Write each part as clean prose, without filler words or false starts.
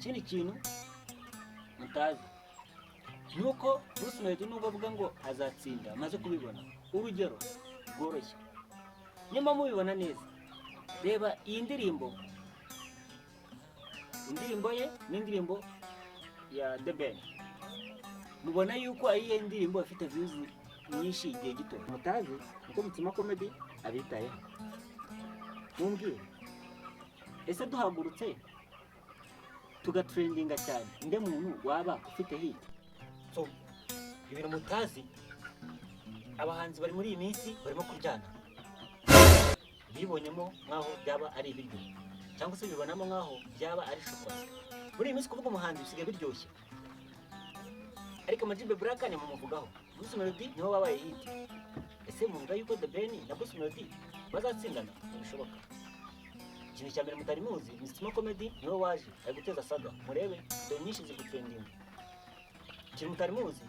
ikindi kintu mutazi nuko Bruce Melody nubwo avuga ngo azatsinda amaze kubibona urugero rworoshye. Nyuma mubibona neza, reba iyi ndirimbo ye n'indirimbo ya The Ben, mubona yuko iyi ndirimbo ifite views nyinshi igihe gito. Mutazi uko Mutima Comedy abitayeho. Mumbwire, ese duhagurutse tugatrendinga cyane, nde muntu waba ufite hit? So ibintu mutazi, abahanzi bari muri iyi minsi barimo kuryana, bibonyemo nkaho byaba ari ibiryo cyangwa se bibonamo nkaho byaba ari shokora. Muri iyi minsi kuvuga umuhanzi bisigaye biryoshye, ariko Amajibe Black ni mumuvugaho, Bruce Melody niho babaye hit. Ese muvuga yuko The Ben na Bruce Melody bazatsindana? Ntibishoboka. Ikintu cya mbere mutari muzi, Mutima Comedy niho waje ari guteza saga. Murebe video nyinshi zigutrendinga. Ikintu mutari muzi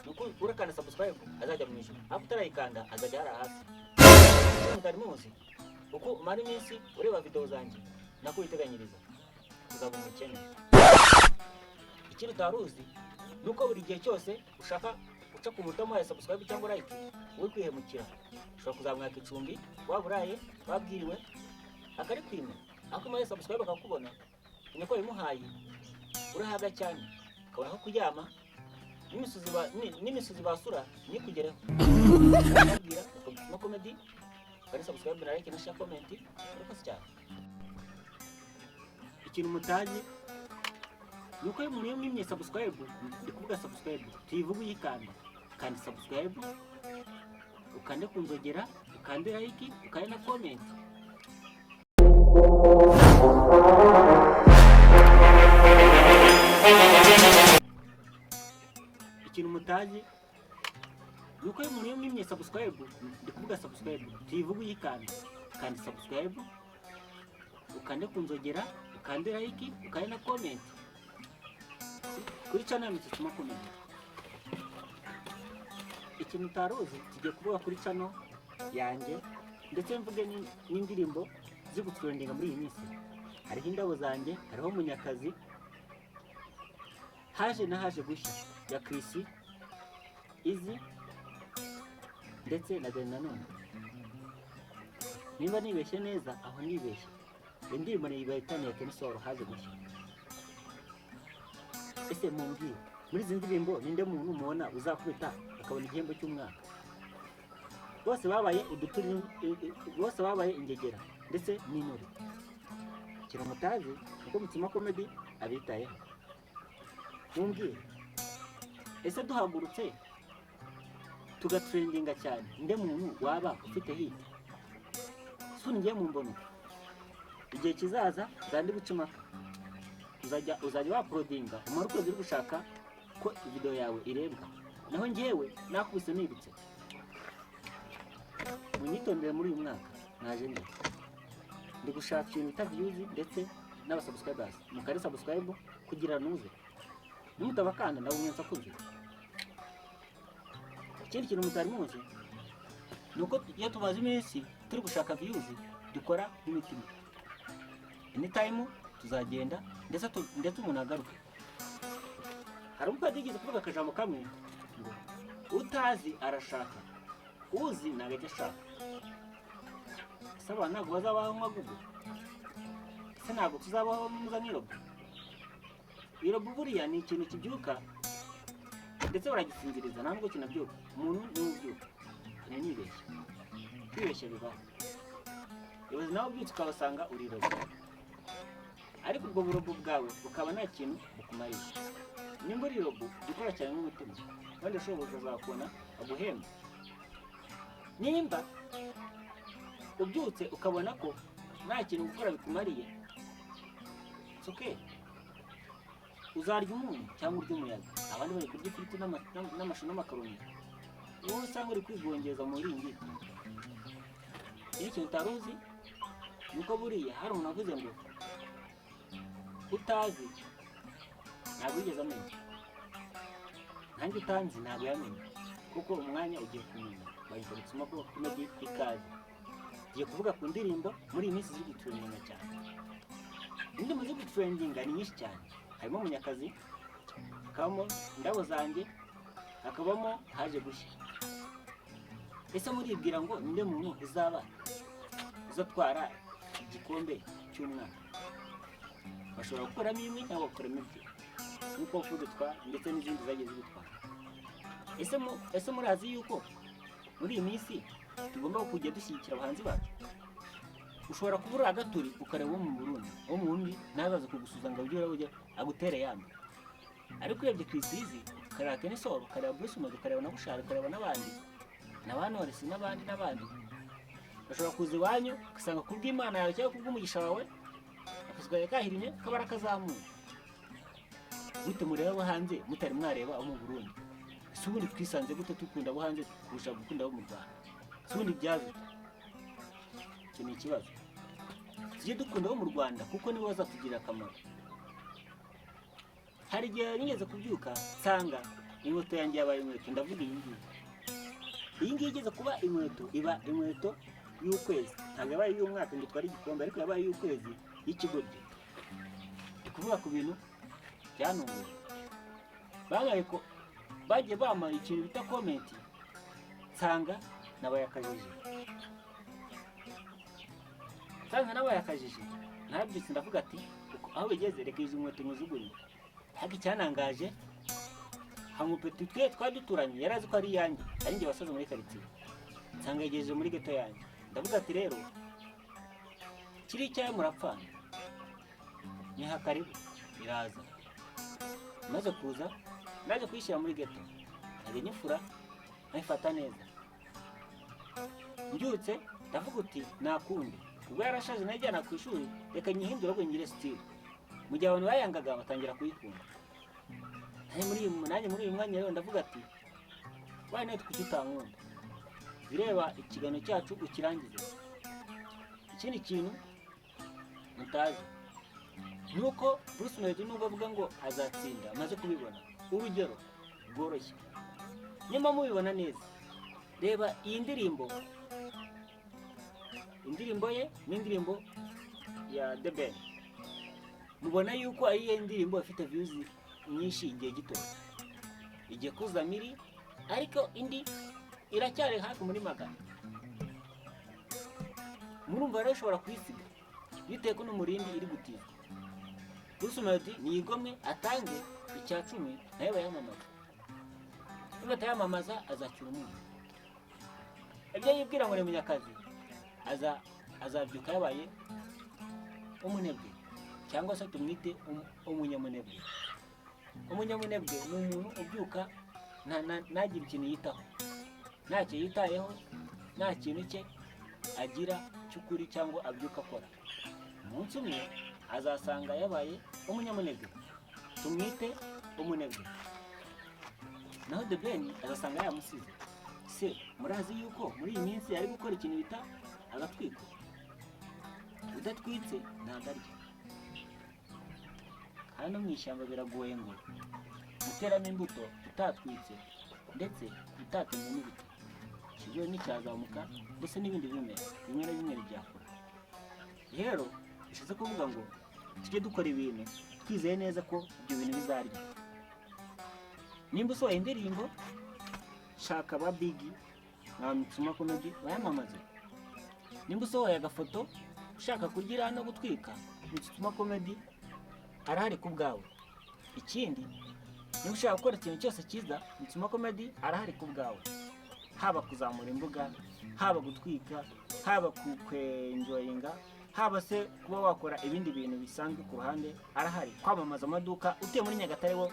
nuko urakanda subscribe azajya mu ijuru, hapo utarayikanda azajya hara hasi. Ikintu mutari muzi uko mara iminsi ureba video zanjye nako witeganyiriza kuzaba umukene. Ikintu utaruzi nuko buri gihe cyose ushaka uca ku butamo ya subscribe cyangwa like uri kwihemukira, ushobora kuzamwaka icumbi waburaye babwiriwe akari kwimwe, ako maye subscribe akakubona inyako imuhaye urahaga cyane, ukabona aho kuryama n'imisuzi basura ni kugereho. Babwira Mutima Comedy bari subscribe na like na share comment, uriko cyane. Ikintu mutazi nuko iyo umuntu yimye subscribe, ndikuvuga subscribe tuyivuga uyikanda, kandi subscribe ukande kunzogera, ukande like, ukande na comment. Ikintu mutazi nuko iyo umuntu yimye subscribe, ndikuvuga subscribe tuyivuga uyikanda, kandi subscribe ukande kunzogera, ukande like, ukande na comment kuri channel Mutima Comedy. Ikintu utaruzi tugiye kuvuga kuri channel yanjye, ndetse mvuge n'indirimbo zigutrendinga muri iyi minsi. Hariho indabo zanjye, hariho Munyakazi, haje gushya ya Chris Easy ndetse na Deni Nanone. Niba nibeshye neza aho nibeshye, indirimbo nibayitaniye Kenisoro haje gushya. Ese mumbwire, muri izi ndirimbo ninde muntu mubona uzakubita akabona igihembo cy'umwaka? Bose babaye uduturi, bose babaye ingegera ndetse n'intore. Ikintu mutazi uko Mutima Comedy abitayeho. Mumbwire, ese duhagurutse tugatrendinga cyane, nde muntu waba ufite hit? Ngiye mu mbono igihe kizaza zandi gucumaka, uzajya waprodinga umara ukwezi uri gushaka ko video yawe irebwa, naho ngewe nakubise nibutse. Munyitondere muri uyu mwaka naje ndi gushaka ibintu bita views ndetse n'abasubscribers, mukare subscribe kugira nuze nimutabakanda nawe unyensa kugira. Ikindi kintu mutari muzi nuko iyo tumaze iminsi turi gushaka views dukora n'imitima. Anytime tuzagenda ndetse umuntu agaruka. Hari umupadiri kuvuga akajambo kamwe ngo utazi arashaka, uzi nagajya ashaka. Saba ntabwo bazabaho nk'agugu, se ntabwo tuzabaho muzanirobo. Irobo buriya ni ikintu kibyuka ndetse baragisinziriza, ntabwo kinabyuka. Umuntu ni ubyuka, nibeshye kwibeshya bibaho. Yobozi nawe ubyutse ukabasanga uri robo, ariko ubwo burobo bwawe bukaba nta kintu bukumariye. Nimba uri robo dukora cyane n'umutima, kandi ushoboje uzakubona aguhemba. Nimba ubyutse ukabona ko nta kintu gukora bikumariye, it's okay. Uzarya umuntu cyangwa urya umuyaga, abandi bari kurya ifiriti n'amashu n'amakaroni, wowe usanga uri kwigongeza muri iyi ngiti. Ikintu utaruzi nuko buriya hari umuntu avuze ngo utazi ntabwo yigeze amenya, nanjye utanzi ntabwo yamenye, kuko umwanya ugiye kumenya. Bayita Mutima Comedy ikaze. Tugiye kuvuga ku ndirimbo muri iyi minsi zigutrendinga cyane. Indirimbo zigutrendinga ni nyinshi cyane. harimo Munyakazi, hakabamo Indabo zanjye, hakabamo Haje gushya. Ese muribwira ngo ninde muntu uzatwara igikombe cy'umwaka? Bashobora gukuramo imwe cyangwa gukuramo ebyiri nk'uko Fudutwa ndetse n'izindi zagiye zibitwara. Ese murazi yuko muri iyi minsi tugomba kujya dushyigikira abahanzi bacu? Ushobora kubura agaturi ukareba wo mu Burundi ntazaze kugusuza ngo ujye agutere yambe. Ariko urebye Chrisizi, ukareba Kenny Solo, ukareba Bruce Melody, ukareba na Bushari, ukareba n'abandi Knowless n'abandi bashobora kuza iwanyu ugasanga kubw'Imana yawe cyangwa kubw'umugisha wawe akasigaye kahirimye kabara kazamuye. Gute mureba abo hanze mutari mwareba abo mu Burundi? Ese ubundi twisanze gute dukunda abo hanze kurusha gukunda abo mu Rwanda? Ese ubundi byaje? Icyo ni ikibazo. Tujye dukunda abo mu Rwanda kuko nibo bazatugirira akamaro. Hari igihe nigeze kubyuka nsanga inkweto yanjye yabaye inkweto, ndavuga iyi ngiyi igeze kuba inkweto, iba inkweto y'ukwezi. Ntabwo yabaye iy'umwaka ngo twari igikombe, ariko yabaye iy'ukwezi y'ikigoryi. Ndi kuvuga ku bintu byanunguye. Bagiye bamara ikintu bita komenti, nsanga nabaye akajiji. Narabyutse ndavuga ati aho bigeze reka izi nkweto nkuzugurire. Ariko icyanangaje hamupeti twari duturanye yari azi ko ari iyanjye, ari njye wasaze muri karitsiye. Nsanga yegereje muri geto yanjye. Ndavuga ati rero kiri icyaye murapfana, niha karibu iraza. Maze kuza naje kuyishyira muri geto, najya nyifura nkayifata neza. Mbyutse ndavuga uti nakundi, ubwo yarashaje najyana ku ishuri reka nyihindura ngo ngire style. Mu gihe abantu bayangaga batangira kuyikunda. Nanjye muri uyu mwanya rero ndavuga ati why not kutankunda? Bireba ikiganiro cyacu ukirangize. Ikindi kintu mutazi nuko Bruce Melody nubwo avuga ngo azatsinda amaze kubibona urugero rworoshye. Nyuma mubibona neza, reba iyi ndirimbo ye n'indirimbo ya The Ben. Mubona yuko ari iyi ndirimbo ifite views nyinshi igihe gito, igiye kuza miri, ariko indi iracyari hafi muri magana. Murumva rero ushobora kuyisiga bitewe ko n'umurindi iri gutiza. Bruce Melody niyigomwe atange icya 10 nayo bayamamaza. Niba atayamamaza azacyura umuntu. Ibyo yibwira ngo ni Munyakazi azabyuka yabaye umunebwe, cyangwa se tumwite umunyamunebwe. Umunyamunebwe ni umuntu ubyuka ntagira ikintu yitaho, ntacyo yitayeho, nta kintu cye agira cy'ukuri cyangwa abyuka akora. Umunsi umwe azasanga yabaye umunyamunebwe, tumwite umunebwe. Naho The Ben azasanga yamusize. Se murazi yuko muri iyi minsi ari gukora ikintu bita agatwiko? Udatwitse ntagarya. Hano mu ishyamba biragoye ngo muteramo imbuto utatwitse ndetse utatemye n'ibiti. Ikigori nicyazamuka ndetse n'ibindi bimera bimwe na bimwe byakora. Rero bishatse kuvuga ngo tujye dukora ibintu twizeye neza ko ibyo bintu bizarya. Nimba usohoye indirimbo, shaka ba Biggie na Mitsuma Comedy bayamamaze. Nimba usohoye agafoto ushaka kugira no gutwika, Mitsuma Comedy arahari ku bwawe. Ikindi niba ushaka gukora ikintu cyose cyiza, Mitsuma Comedy arahari ku bwawe. Haba kuzamura imbuga, haba gutwika, haba kwenjoyinga, haba se kuba wakora ibindi bintu bisanzwe ku ruhande, arahari. Kwamamaza amaduka utuye muri Nyagatare wo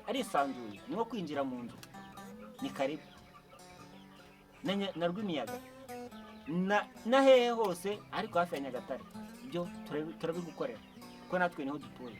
arisanzuye, niho kwinjira mu nzu ni karibu. Na Rwimiyaga na hehe hose ariko hafi ya Nyagatare, ibyo turabigukorera kuko natwe niho dutuye.